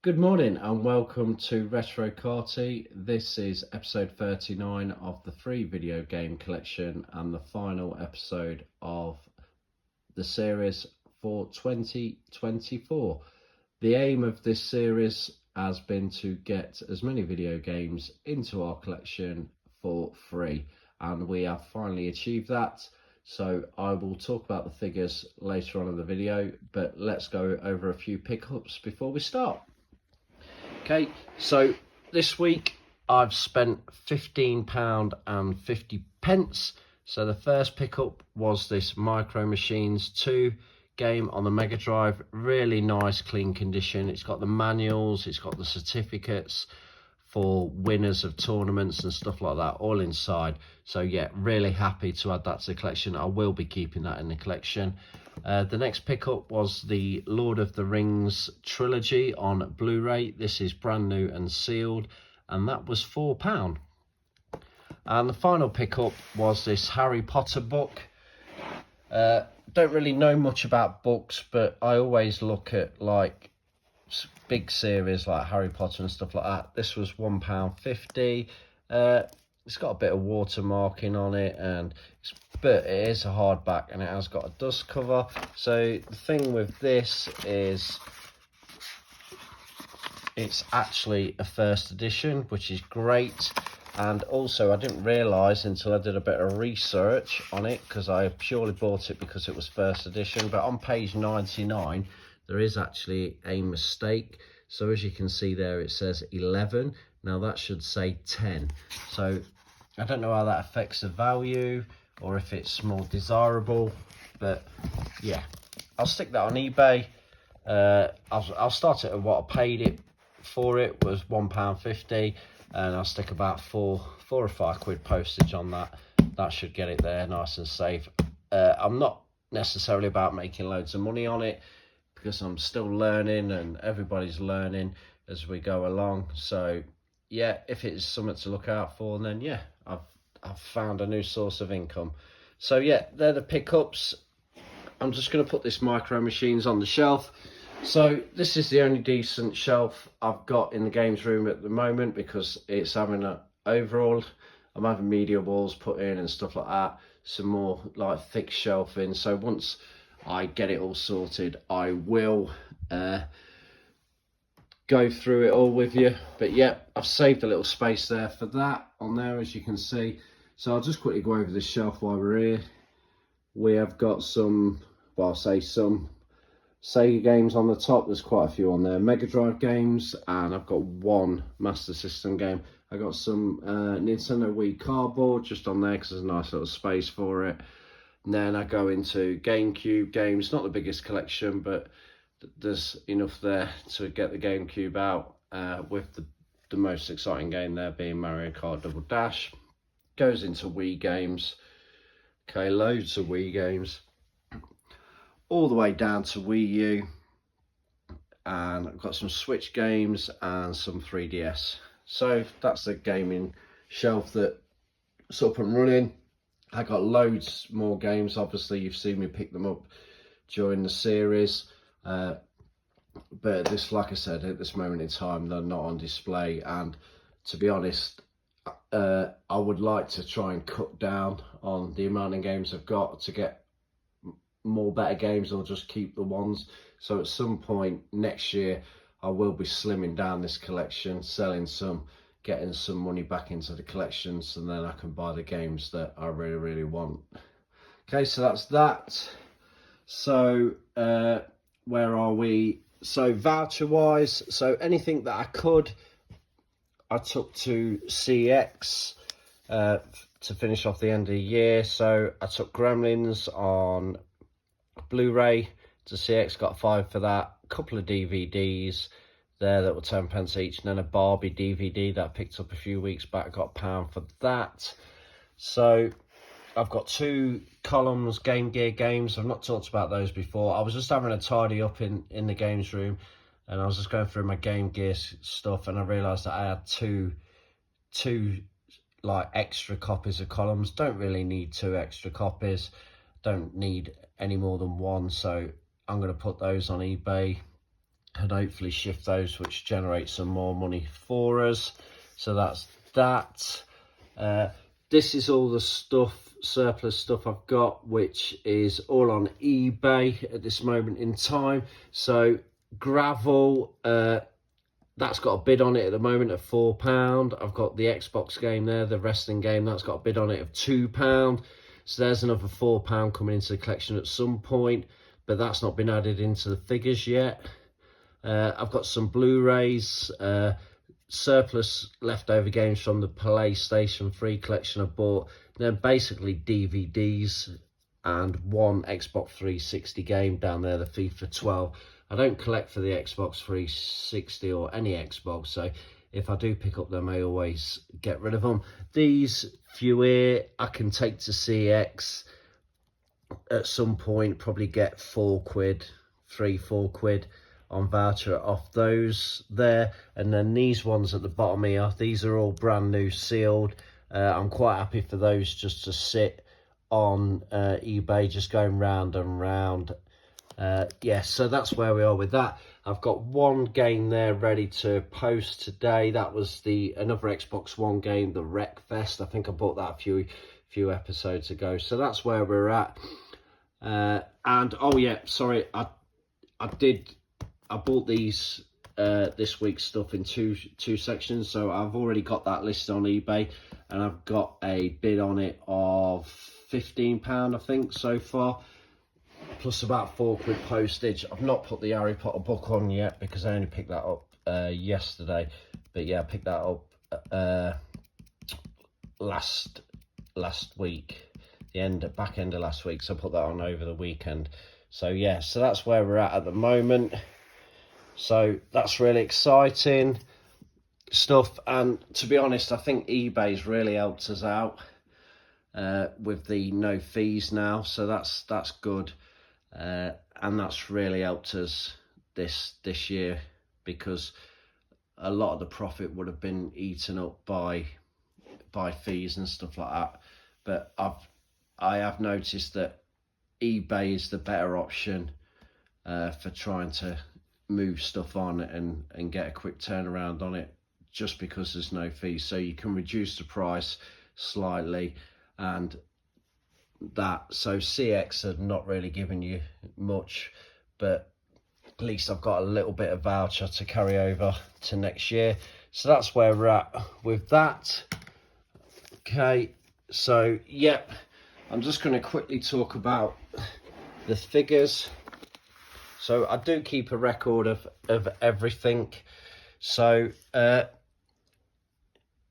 Good morning and welcome to Retro Karty. This is episode 39 of the free video game collection and the final episode of the series for 2024. The aim of this series has been to get as many video games into our collection for free, and we have finally achieved that. So I will talk about the figures later on in the video, but let's go over a few pickups before we start. Okay, so this week I've spent £15.50. So the first pickup was this Micro Machines 2 game on the Mega Drive. Really nice, clean condition. It's got the manuals, it's got the certificates for winners of tournaments and stuff like that all inside. So yeah, really happy to add that to the collection. I will be keeping that in the collection. The next pickup was the Lord of the Rings trilogy on Blu-ray. This is brand new and sealed, and that was £4. And the final pickup was this Harry Potter book. Don't really know much about books, but I always look at like big series like Harry Potter and stuff like that. This was £1.50. It's got a bit of watermarking on it, but it is a hardback and it has got a dust cover. So the thing with this is it's actually a first edition, which is great. And also I didn't realise until I did a bit of research on it, because I purely bought it because it was first edition, but on page 99 there is actually a mistake. So as you can see there, it says 11. Now that should say 10. So I don't know how that affects the value or if it's more desirable, but yeah, I'll stick that on eBay. I'll start it at what I paid it for. It was £1.50, and I'll stick about four or five quid postage on that. That should get it there nice and safe. I'm not necessarily about making loads of money on it, because I'm still learning and everybody's learning as we go along. So yeah, if it's something to look out for, then yeah, I've found a new source of income. So yeah, they're the pickups. I'm just going to put this Micro Machines on the shelf. So this is the only decent shelf I've got in the games room at the moment, because it's having an overall. I'm having media walls put in and stuff like that, some more like thick shelving. So once I get it all sorted, I will go through it all with you. But yeah, I've saved a little space there for that on there, as you can see. So I'll just quickly go over this shelf while we're here. We have got some, well, I'll say some Sega games on the top. There's quite a few on there. Mega Drive games, and I've got one Master System game. I got some Nintendo Wii cardboard just on there because there's a nice little space for it. And then I go into GameCube games. Not the biggest collection, but there's enough there to get the GameCube out, with the most exciting game there being Mario Kart Double Dash. Goes into Wii games. Okay, loads of Wii games. All the way down to Wii U. And I've got some Switch games and some 3DS. So that's the gaming shelf that's up and running. I got loads more games. Obviously, you've seen me pick them up during the series. But this, like I said, at this moment in time, they're not on display. And to be honest, I would like to try and cut down on the amount of games I've got to get more better games, or just keep the ones. So at some point next year, I will be slimming down this collection, selling some, getting some money back into the collections, and then I can buy the games that I really, really want. Okay, so that's that. So where are we? So voucher wise, so anything that I could, I took to CX to finish off the end of the year. So I took Gremlins on Blu-ray to CX, got 5 for that. A couple of DVDs there that were 10p each, and then a Barbie DVD that I picked up a few weeks back, got £1 for that. So I've got 2 columns, Game Gear games. I've not talked about those before. I was just having a tidy up in the games room, and I was just going through my Game Gear stuff, and I realised that I had two like extra copies of columns. Don't really need 2 extra copies. Don't need any more than 1, so I'm going to put those on eBay and hopefully shift those, which generate some more money for us. So that's that. This is all the stuff, surplus stuff I've got, which is all on eBay at this moment in time. So gravel, that's got a bid on it at the moment of £4. I've got the Xbox game there, the wrestling game, that's got a bid on it of £2. So there's another £4 coming into the collection at some point, but that's not been added into the figures yet. I've got some Blu-rays, surplus leftover games from the PlayStation 3 collection I bought. Then basically DVDs and one Xbox 360 game down there, the FIFA 12. I don't collect for the Xbox 360 or any Xbox, so if I do pick up them, I always get rid of them. These few here, I can take to CX at some point, probably get £4, £3-4 on voucher off those there. And then these ones at the bottom here, these are all brand new sealed. I'm quite happy for those just to sit on eBay, just going round and round. Yeah, so that's where we are with that. I've got one game there ready to post today. That was another Xbox One game, the Wreckfest. I think I bought that a few episodes ago. So that's where we're at. And oh yeah, sorry, I bought these this week's stuff in two sections. So I've already got that listed on eBay, and I've got a bid on it of £15, I think, so far, plus about £4 postage. I've not put the Harry Potter book on yet because I only picked that up yesterday. But yeah, I picked that up last week, back end of last week. So I put that on over the weekend. So yeah, so that's where we're at the moment. So that's really exciting stuff. And to be honest, I think eBay's really helped us out with the no fees now. So that's good. And that's really helped us this year, because a lot of the profit would have been eaten up by fees and stuff like that. But I have noticed that eBay is the better option for trying to move stuff on and get a quick turnaround on it, just because there's no fees. So you can reduce the price slightly, and that, so CX are not really giving you much, but at least I've got a little bit of voucher to carry over to next year. So that's where we're at with that. Okay, so yep, I'm just going to quickly talk about the figures. So I do keep a record of everything. So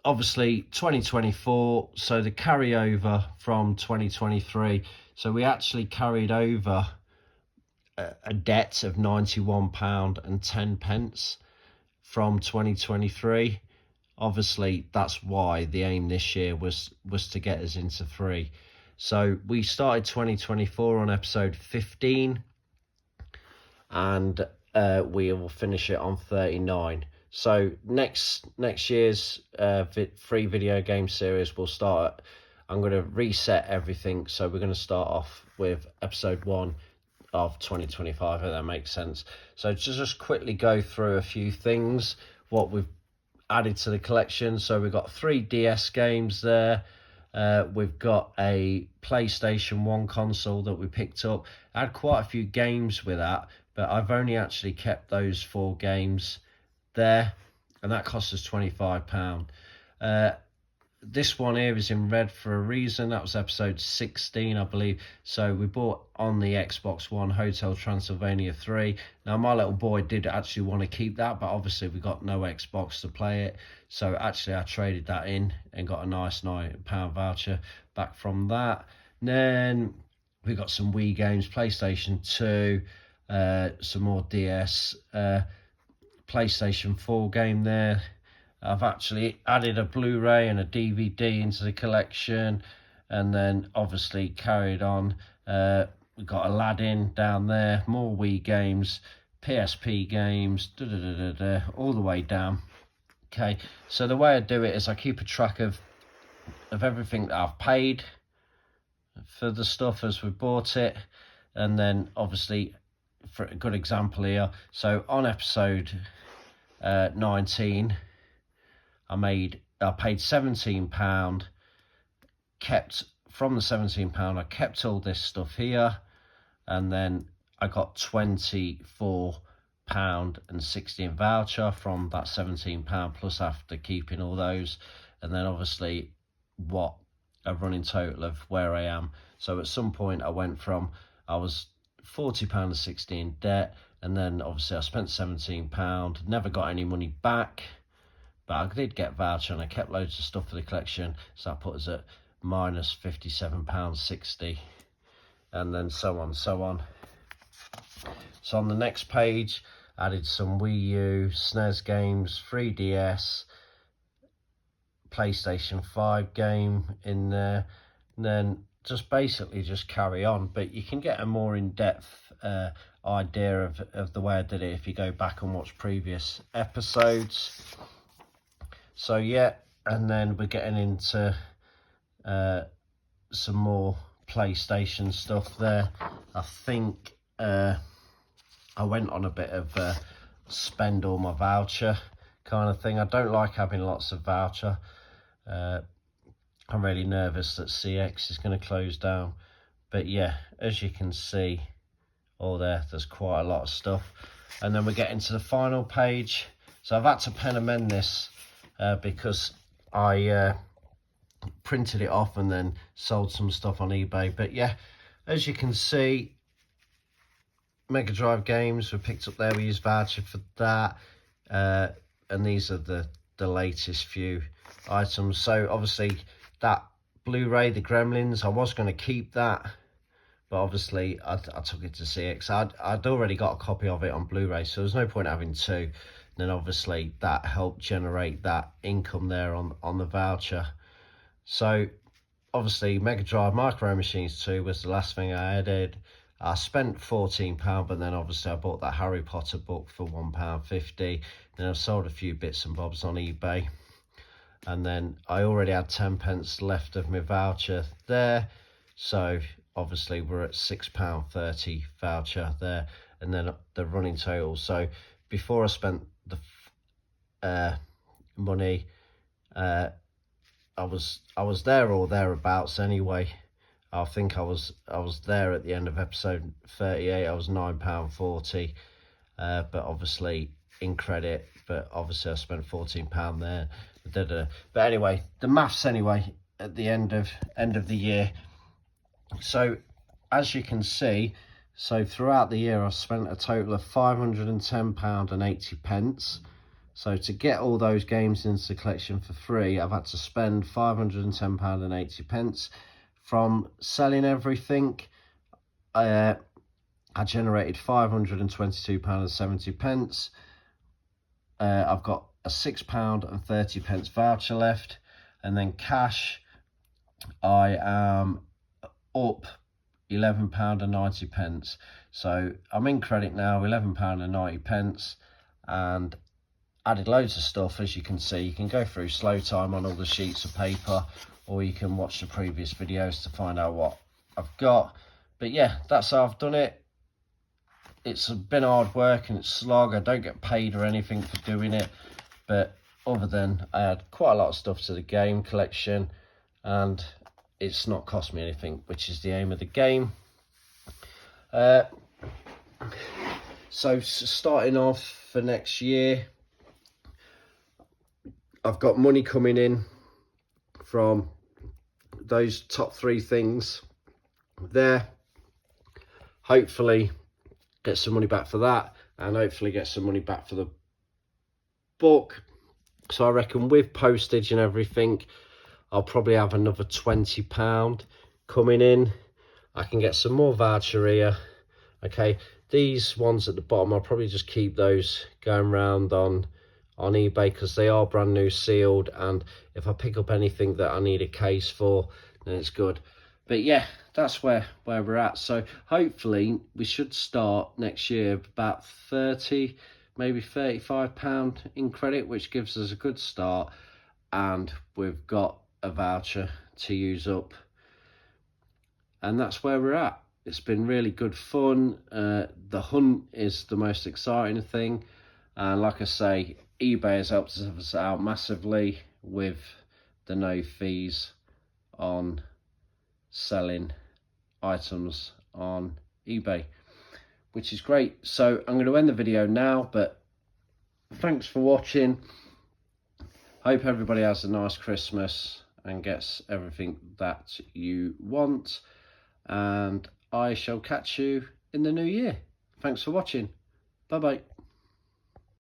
obviously 2024, so the carryover from 2023. So we actually carried over a debt of £91.10 from 2023. Obviously, that's why the aim this year was to get us into 3. So we started 2024 on episode 15, and we will finish it on 39. So next year's free video game series will start. I'm going to reset everything. So we're going to start off with episode 1 of 2025, if that makes sense. So just quickly go through a few things, what we've added to the collection. So we've got 3 DS games there. We've got a PlayStation 1 console that we picked up. I had quite a few games with that, but I've only actually kept those 4 games there, and that cost us £25. This one here is in red for a reason. That was episode 16, I believe. So we bought on the Xbox One Hotel Transylvania 3. Now my little boy did actually want to keep that, but obviously we got no Xbox to play it. So actually I traded that in and got a nice £9 voucher back from that. And then we got some Wii games, PlayStation 2, some more DS, PlayStation 4 game there. I've actually added a Blu-ray and a DVD into the collection, and then obviously carried on. We've got Aladdin down there, more Wii games, PSP games, all the way down. Okay, so the way I do it is I keep a track of everything that I've paid for the stuff as we bought it, and then obviously for a good example here. So on episode 19, I paid £17, kept from the £17, I kept all this stuff here, and then I got £24.60 voucher from that £17 plus after keeping all those, and then obviously what a running total of where I am. So at some point I was £40.60 in debt, and then obviously I spent £17, never got any money back, but I did get voucher and I kept loads of stuff for the collection, so that put us at minus £57.60, and then so on. So on the next page, added some Wii U, SNES games, 3DS, PlayStation 5 game in there, and then just basically just carry on. But you can get a more in-depth idea of the way I did it if you go back and watch previous episodes. So yeah, and then we're getting into some more PlayStation stuff there. I think I went on a bit of spend all my voucher kind of thing. I don't like having lots of voucher. I'm really nervous that CX is going to close down, but yeah, as you can see, there's quite a lot of stuff. And then we're getting to the final page, so I've had to pen amend this because I printed it off and then sold some stuff on eBay. But yeah, as you can see, Mega Drive games were picked up there. We used voucher for that, and these are the latest few items. So obviously that Blu-ray, the Gremlins, I was going to keep that, but obviously I took it to CX. I'd already got a copy of it on Blu-ray, so there's no point having two. And then obviously that helped generate that income there on the voucher. So obviously Mega Drive Micro Machines 2 was the last thing I added. I spent £14, but then obviously I bought that Harry Potter book for £1.50. Then I sold a few bits and bobs on eBay, and then I already had 10 pence left of my voucher there, so obviously we're at £6.30 voucher there, and then the running total. So before I spent the money, I was there or thereabouts anyway. I think I was there at the end of episode 38. I was £9.40, but obviously in credit. But obviously I spent £14 there. But anyway, the maths anyway at the end of the year. So as you can see, so throughout the year I've spent a total of £510.80. So to get all those games into the collection for free, I've had to spend £510.80. From selling everything, I generated £522.70. I've got a £6.30 voucher left, and then cash, I am up £11.90. So I'm in credit now, £11.90, and added loads of stuff. As you can see, you can go through slow time on all the sheets of paper, or you can watch the previous videos to find out what I've got. But yeah, that's how I've done it. It's been hard work and it's slog. I don't get paid or anything for doing it, but other than I had quite a lot of stuff to the game collection, and it's not cost me anything, which is the aim of the game. So starting off for next year, I've got money coming in from those top three things there. Hopefully get some money back for that, and hopefully get some money back for the book. So I reckon with postage and everything, I'll probably have another £20 coming in. I can get some more voucher here. Okay, these ones at the bottom, I'll probably just keep those going round on eBay, because they are brand new sealed, and if I pick up anything that I need a case for, then it's good. But yeah, that's where we're at. So hopefully we should start next year about 30, maybe £35 in credit, which gives us a good start, and we've got a voucher to use up, and that's where we're at. it's been really good fun. The hunt is the most exciting thing, and like I say, eBay has helped us out massively with the no fees on selling items on eBay, which is great. So I'm going to end the video now, but thanks for watching. Hope everybody has a nice Christmas and gets everything that you want, and I shall catch you in the new year. Thanks for watching. Bye bye.